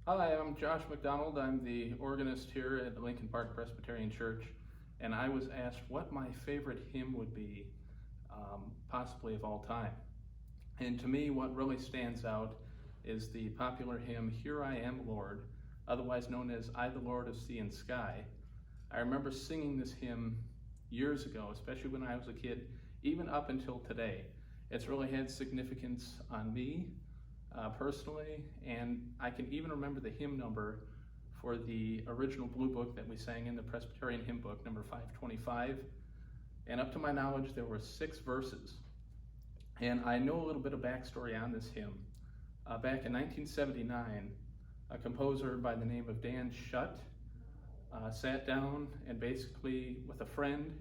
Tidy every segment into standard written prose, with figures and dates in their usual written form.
Hi, I'm Josh McDonald. I'm the organist here at the Lincoln Park Presbyterian Church, and I was asked what my favorite hymn would be, possibly of all time. And to me, what really stands out is the popular hymn, Here I Am, Lord, otherwise known as I, the Lord of Sea and Sky. I remember singing this hymn years ago, especially when I was a kid, even up until today. It's really had significance on me personally, and I can even remember the hymn number for the original Blue Book that we sang in the Presbyterian Hymn Book, number 525. And up to my knowledge, there were 6 verses. And I know a little bit of backstory on this hymn. Back in 1979, a composer by the name of Dan Schutt sat down and basically, with a friend,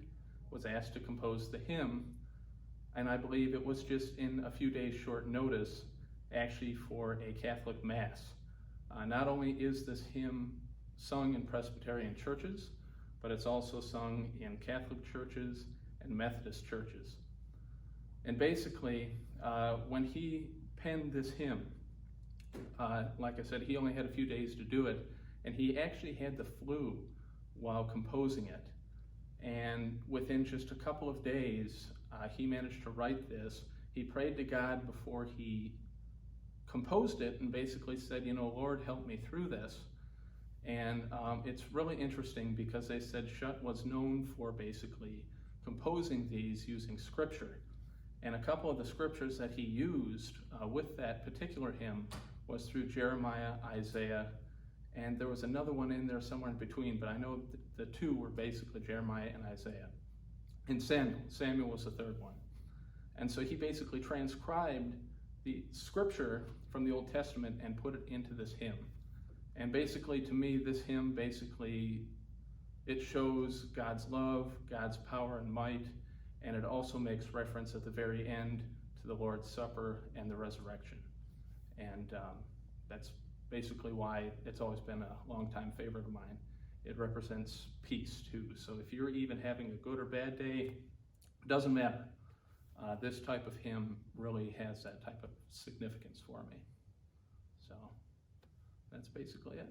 was asked to compose the hymn. And I believe it was just in a few days' short notice, actually for a Catholic Mass. Not only is this hymn sung in Presbyterian churches, but it's also sung in Catholic churches and Methodist churches. And basically, when he penned this hymn, like I said, he only had a few days to do it, and he actually had the flu while composing it. And within just a couple of days, he managed to write this. He prayed to God before he composed it and basically said, Lord, help me through this. And it's really interesting because they said Schutt was known for basically composing these using scripture. And a couple of the scriptures that he used with that particular hymn was through Jeremiah, Isaiah, and there was another one in there somewhere in between, but I know the two were basically Jeremiah and Isaiah. And Samuel. Samuel was the third one. And so he basically transcribed the scripture from the Old Testament and put it into this hymn. And basically, to me, this hymn it shows God's love, God's power and might, and it also makes reference at the very end to the Lord's Supper and the resurrection. And that's basically why it's always been a longtime favorite of mine. It represents peace too. So if you're even having a good or bad day, it doesn't matter. This type of hymn really has that type of significance for me. So that's basically it.